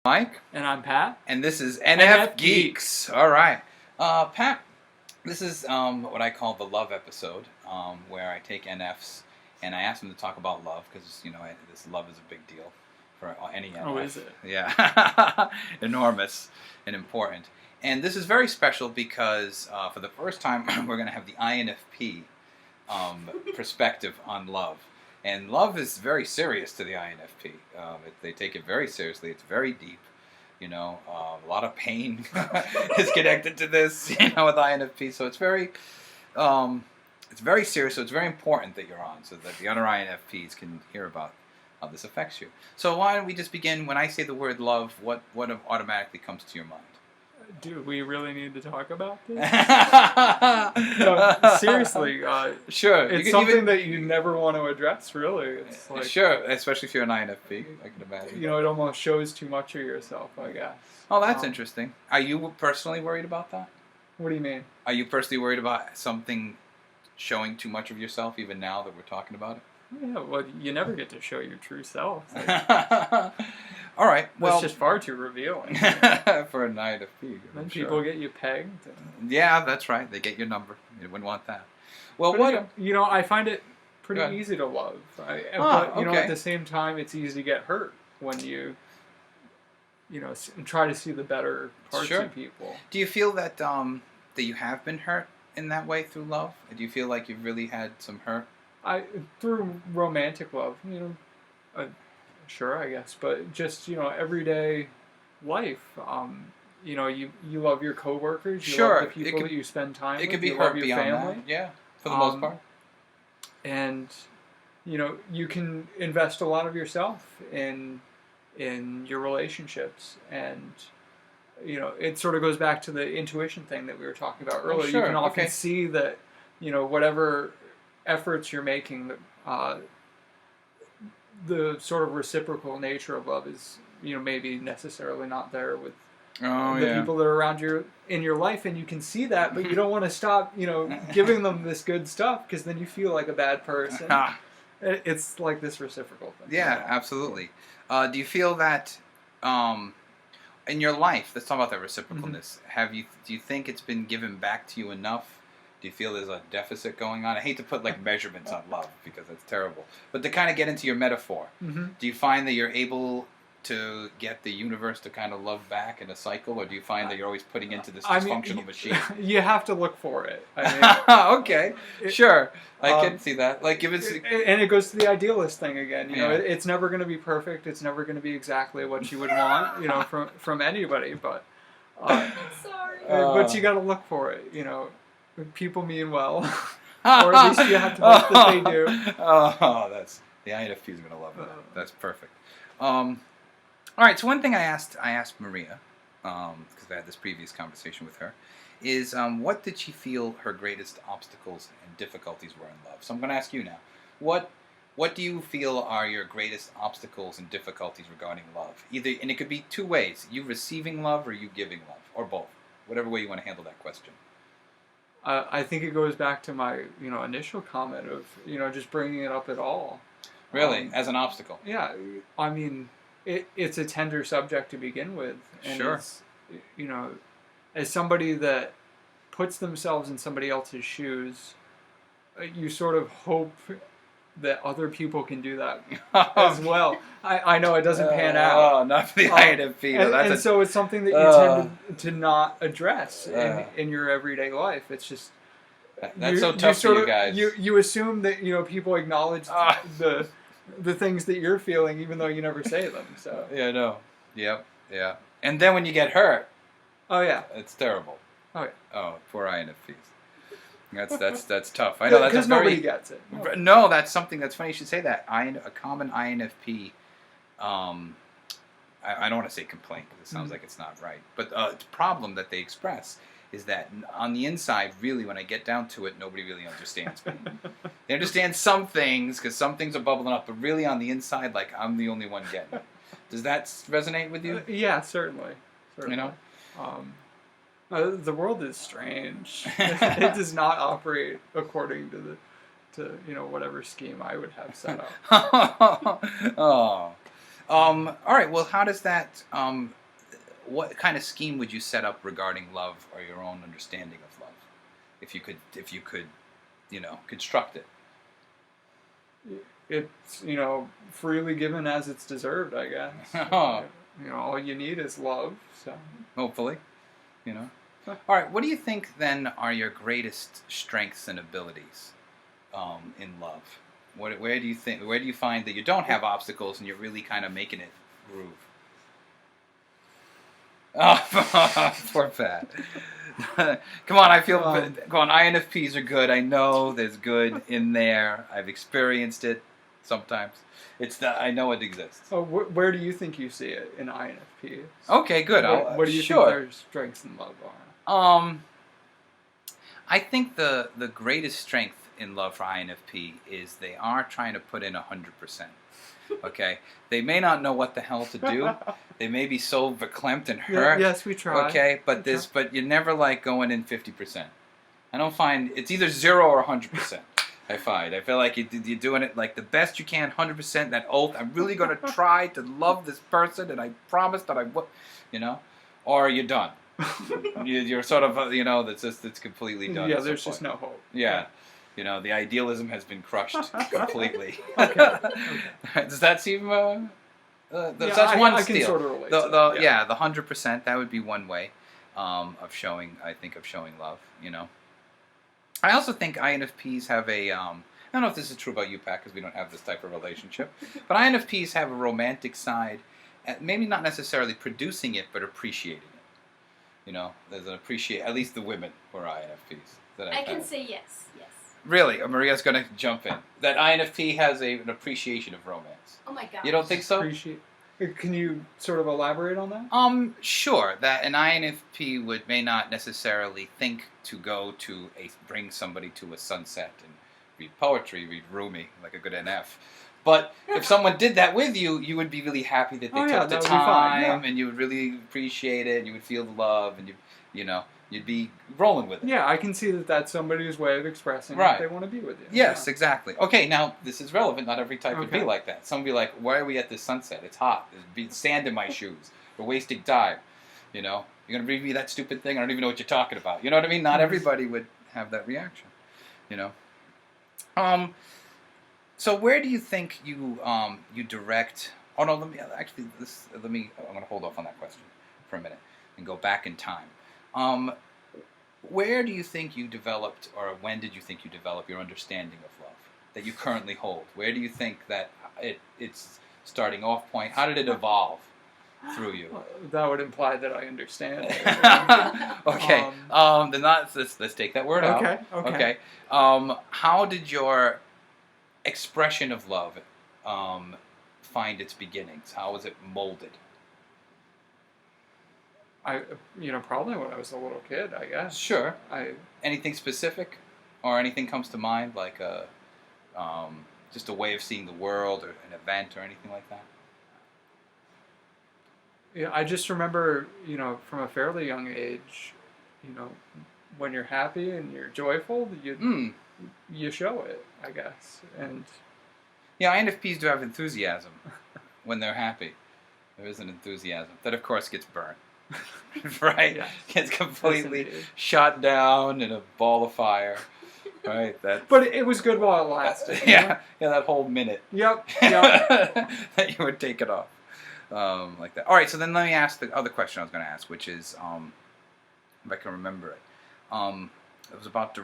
Mike. And I'm Pat. And this is NF Geeks. All right. Pat, this is what I call the love episode, where I take NFs and I ask them to talk about love because, this love is a big deal for any NF. Oh, is it? Yeah. Enormous and important. And this is very special because for the first time, we're going to have the INFP perspective on love. And love is very serious to the INFP. They take it very seriously. It's very deep. A lot of pain is connected to this, with INFP. So it's very serious. So it's very important that you're on, so that the other INFPs can hear about how this affects you. So why don't we just begin? When I say the word love, what automatically comes to your mind? Do we really need to talk about this? No, seriously. Sure. It's something that you never want to address, really. It's like, sure, especially if you're an INFP, I can imagine. It almost shows too much of yourself, I guess. Oh, that's interesting. Are you personally worried about that? What do you mean? Are you personally worried about something showing too much of yourself, even now that we're talking about it? Yeah, well, you never get to show your true self. All right. Well, it's just far too revealing. For an INFP. Then people get you pegged. Yeah, that's right. They get your number. You wouldn't want that. Well, but I find it pretty easy to love. But at the same time, it's easy to get hurt when you try to see the better parts of people. Do you feel that that you have been hurt in that way through love? Do you feel like you've really had some hurt? Through romantic love, sure, I guess, but just everyday life. You love your coworkers. You love the people that you spend time with. It could be you hurt love your beyond family. that. Yeah, for the most part. And you can invest a lot of yourself in your relationships, and it sort of goes back to the intuition thing that we were talking about earlier. Sure. You can often see that whatever efforts you're making, the sort of reciprocal nature of love is maybe necessarily not there with the people that are around you in your life, and you can see that, but you don't want to stop giving them this good stuff, because then you feel like a bad person. It's like this reciprocal thing. Yeah, absolutely. Do you feel that in your life, let's talk about that reciprocalness, do you think it's been given back to you enough? Do you feel there's a deficit going on? I hate to put measurements on love because that's terrible. But to kind of get into your metaphor, do you find that you're able to get the universe to kind of love back in a cycle, or do you find that you're always putting into this dysfunctional machine? You have to look for it. Okay, sure. I can see that. And it goes to the idealist thing again. It's never going to be perfect. It's never going to be exactly what you would want, from anybody. But sorry. But you got to look for it. People mean well, or at least you have to hope that they do. Oh, the INFP is going to love that. That's perfect. All right. So one thing I asked Maria, because I had this previous conversation with her, is what did she feel her greatest obstacles and difficulties were in love? So I'm going to ask you now. What do you feel are your greatest obstacles and difficulties regarding love? And it could be two ways: you receiving love or you giving love, or both. Whatever way you want to handle that question. I think it goes back to my, initial comment of, just bringing it up at all. Really? As an obstacle? Yeah. I mean, it's a tender subject to begin with. And sure. It's, as somebody that puts themselves in somebody else's shoes, you sort of hope that other people can do that as well. I know it doesn't pan out. Oh, not for the INFP. So it's something that you tend to not address in your everyday life. It's just that's so tough for you guys. You assume that people acknowledge the things that you're feeling, even though you never say them. So yeah, no, yep, yeah. And then when you get hurt, oh yeah, it's terrible. Oh yeah. Oh, poor INFPs. That's tough. I know because nobody gets it. No, that's something that's funny. You should say that. A common INFP. I don't want to say complaint because it sounds like it's not right. But the problem that they express is that on the inside, really, when I get down to it, nobody really understands me. They understand some things because some things are bubbling up, but really on the inside, I'm the only one getting it. Does that resonate with you? Yeah, certainly. The world is strange. It does not operate according to whatever scheme I would have set up. Oh. All right. Well, how does that? What kind of scheme would you set up regarding love or your own understanding of love, if you could, construct it? It's freely given as it's deserved, I guess. Oh. All you need is love. So Hopefully, All right. What do you think then are your greatest strengths and abilities in love? Where do you find that you don't have obstacles and you're really kind of making it groove? Oh, poor Pat. Come on, I feel. Come on, INFPs are good. I know there's good in there. I've experienced it sometimes. I know it exists. Oh, where do you think you see it in INFP? Okay, good. What do you think their strengths in love are? I think the greatest strength in love for INFP is they are trying to put in 100%. Okay, they may not know what the hell to do. They may be so verklempt and hurt. Yes, we try. Okay, but you're never like going in 50%. I don't find it's either 0 or 100%. I feel like you're doing it like the best you can, 100%. That oath. I'm really gonna try to love this person, and I promise that I will. Or you're done. You're sort of it's completely done. Yeah, there's just no hope. Yeah. The idealism has been crushed completely. Okay. Does that seem? That's one I steal. Can sort of relate the, to the, that. yeah, the 100%. That would be one way of showing love. I also think INFPs have a. I don't know if this is true about you, Pat, because we don't have this type of relationship. But INFPs have a romantic side, maybe not necessarily producing it, but appreciating it. There's an at least the women who are INFPs. I can say yes. Really? Maria's going to jump in. That INFP has an appreciation of romance. Oh my God. You don't think so? Can you sort of elaborate on that? Sure. That an INFP may not necessarily think to go to bring somebody to a sunset and read poetry, read Rumi, like a good NF. But if someone did that with you, you would be really happy that they took the time, and you would really appreciate it, and you would feel the love, and you'd be rolling with it. Yeah, I can see that that's somebody's way of expressing that they want to be with you. Yes, exactly. Okay, now this is relevant. Not every type would be like that. Some would be like, why are we at this sunset? It's hot. There's sand in my shoes. We're wasting time. You're going to read me that stupid thing? I don't even know what you're talking about. You know what I mean? Not everybody would have that reaction. So where do you think you direct... Oh, no, I'm going to hold off on that question for a minute and go back in time. Where do you think you developed, or when did you think you developed your understanding of love that you currently hold? Where do you think that it's starting off point? How did it evolve through you? That would imply that I understand. Okay. Then let's take that word out. Okay. How did your expression of love find its beginnings? How was it molded? Probably when I was a little kid, I guess. Sure. Anything specific, or anything comes to mind, like just a way of seeing the world, or an event, or anything like that? Yeah, I just remember, from a fairly young age, when you're happy and you're joyful, you show it, I guess. And yeah, INFPs do have enthusiasm when they're happy. There is an enthusiasm that, of course, gets burned. Right? Yeah. Gets completely shot down in a ball of fire. Right? But it was good while it lasted. Yeah, that whole minute. Yep. That you would take it off. Like that. All right, so then let me ask the other question I was going to ask, which is, if I can remember it. It was about,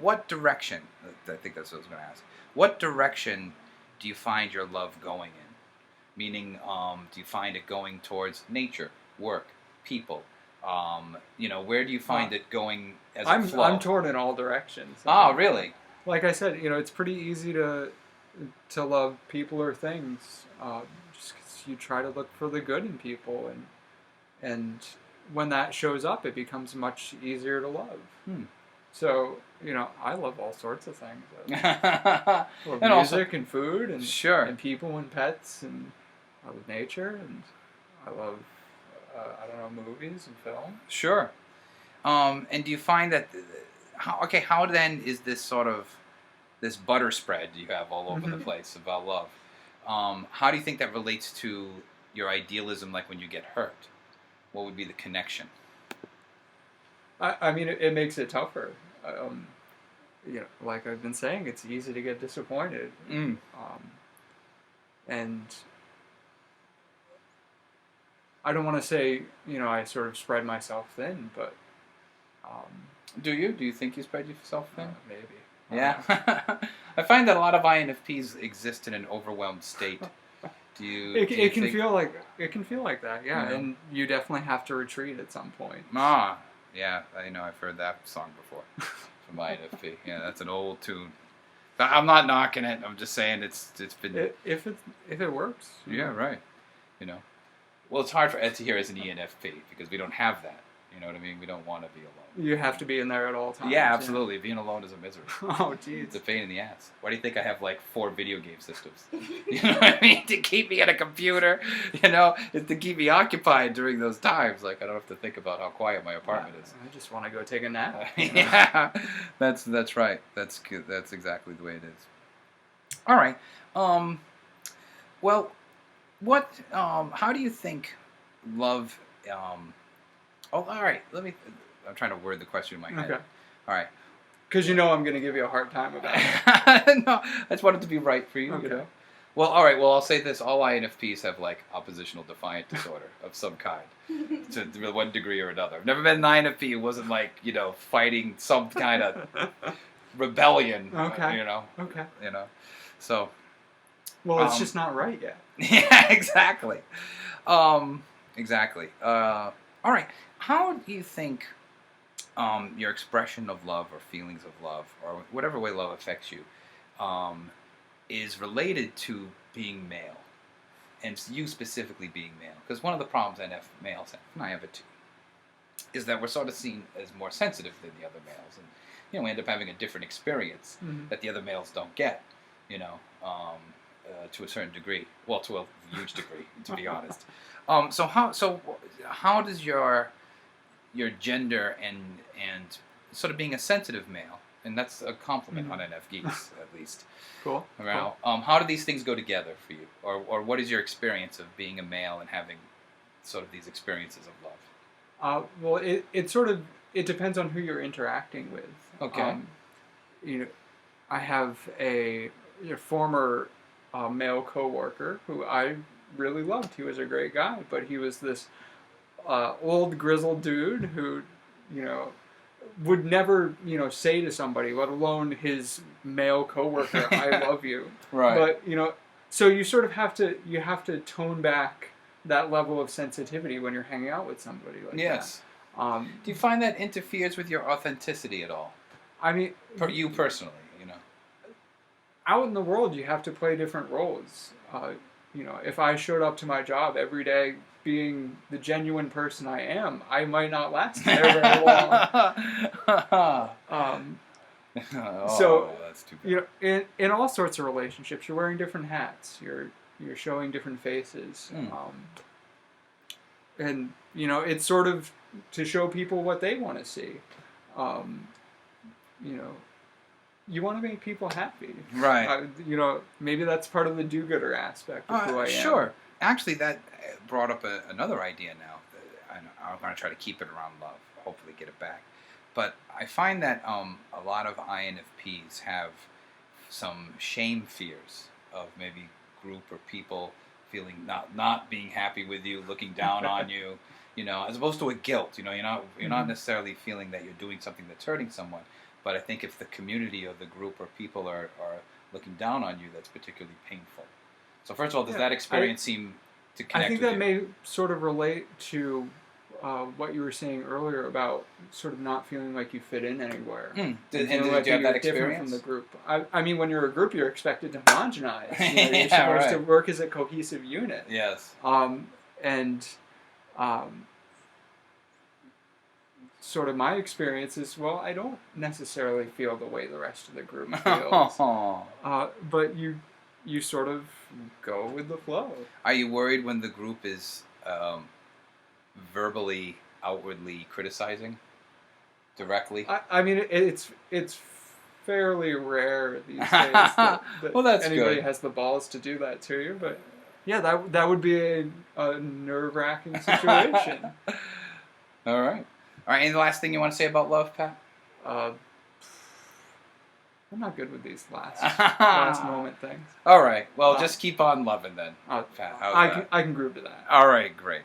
what direction, I think that's what I was going to ask. What direction do you find your love going in? Meaning, do you find it going towards nature, work, people? Where do you find it going as a flow? I'm torn in all directions. Oh, really? Like I said, it's pretty easy to love people or things, just because you try to look for the good in people, and when that shows up, it becomes much easier to love. So, I love all sorts of things. I love music and food and and people and pets, and I love nature, and I love movies and film. Sure. And do you find that how then is this this butter spread you have all over the place about love? How do you think that relates to your idealism, like when you get hurt? What would be the connection? I mean, it makes it tougher. Like I've been saying, it's easy to get disappointed. And I don't want to say, I sort of spread myself thin, but... Do you? Do you think you spread yourself thin? Maybe. Yeah. I find that a lot of INFPs exist in an overwhelmed state. Do you? It can feel like that, yeah. Yeah. And you definitely have to retreat at some point. Yeah. I know. I've heard that song before from INFP. Yeah, that's an old tune. But I'm not knocking it. I'm just saying it's been. If it works. Yeah. Right. Well, it's hard for Ed to hear as an ENFP because we don't have that. You know what I mean? We don't want to be alone. You have to be in there at all times. Yeah, absolutely. Yeah. Being alone is a misery. Oh, geez. It's a pain in the ass. Why do you think I have like 4 video game systems? You know what I mean? To keep me at a computer, it's to keep me occupied during those times. Like I don't have to think about how quiet my apartment is. I just want to go take a nap. Yeah, that's right. That's good. That's exactly the way it is. All right. Well, what? How do you think love? All right. I'm trying to word the question in my head. Okay. All right. Because I'm going to give you a hard time about it. No, I just want it to be right for you. Okay. Well, all right. Well, I'll say this: all INFPs have like oppositional defiant disorder of some kind, to one degree or another. I've never met an INFP who wasn't like fighting some kind of rebellion. Okay. Okay. So. Well, it's just not right yet. Yeah. Exactly. Exactly. All right. How do you think your expression of love or feelings of love or whatever way love affects you is related to being male, and you specifically being male? Because one of the problems males have, and I have it too, is that we're sort of seen as more sensitive than the other males, and we end up having a different experience that the other males don't get, to a certain degree. Well, to a huge degree, to be honest. So how does your gender and sort of being a sensitive male, and that's a compliment on Nfgeeks at least. Cool. How do these things go together for you, or what is your experience of being a male and having sort of these experiences of love? Well, it depends on who you're interacting with. Okay. I have a former male coworker who I really loved. He was a great guy, but he was this old grizzled dude who, would never, say to somebody, let alone his male coworker, "I love you." Right. But so you sort of have to tone back that level of sensitivity when you're hanging out with somebody like that. Yes. Do you find that interferes with your authenticity at all? I mean, you personally, out in the world, you have to play different roles. If I showed up to my job every day being the genuine person I am, I might not last there very long. So that's too bad. In all sorts of relationships, you're wearing different hats. You're showing different faces, and it's sort of to show people what they want to see. You want to make people happy, right? Maybe that's part of the do-gooder aspect of who I am. Sure. Actually, that brought up another idea now. I'm going to try to keep it around love, hopefully get it back. But I find that a lot of INFPs have some shame fears of maybe group or people feeling not being happy with you, looking down on you, as opposed to a guilt. You're not necessarily feeling that you're doing something that's hurting someone. But I think if the community or the group or people are looking down on you, that's particularly painful. So first of all, does that experience seem to connect with you? I think that may sort of relate to what you were saying earlier about sort of not feeling like you fit in anywhere. Did you have that experience? From the group. I mean, when you're a group, you're expected to homogenize. You're supposed to work as a cohesive unit. Yes. Sort of my experience is, well, I don't necessarily feel the way the rest of the group feels. But you sort of go with the flow. Are you worried when the group is verbally, outwardly criticizing directly? I mean, it's fairly rare these days that well, that's anybody good. has the balls to do that to you, but Yeah, that would be a nerve-wracking situation. All right. Any last thing you want to say about love, Pat? I'm not good with these last moment things. All right. Well, just keep on loving then, Pat. I can groove to that. All right, great.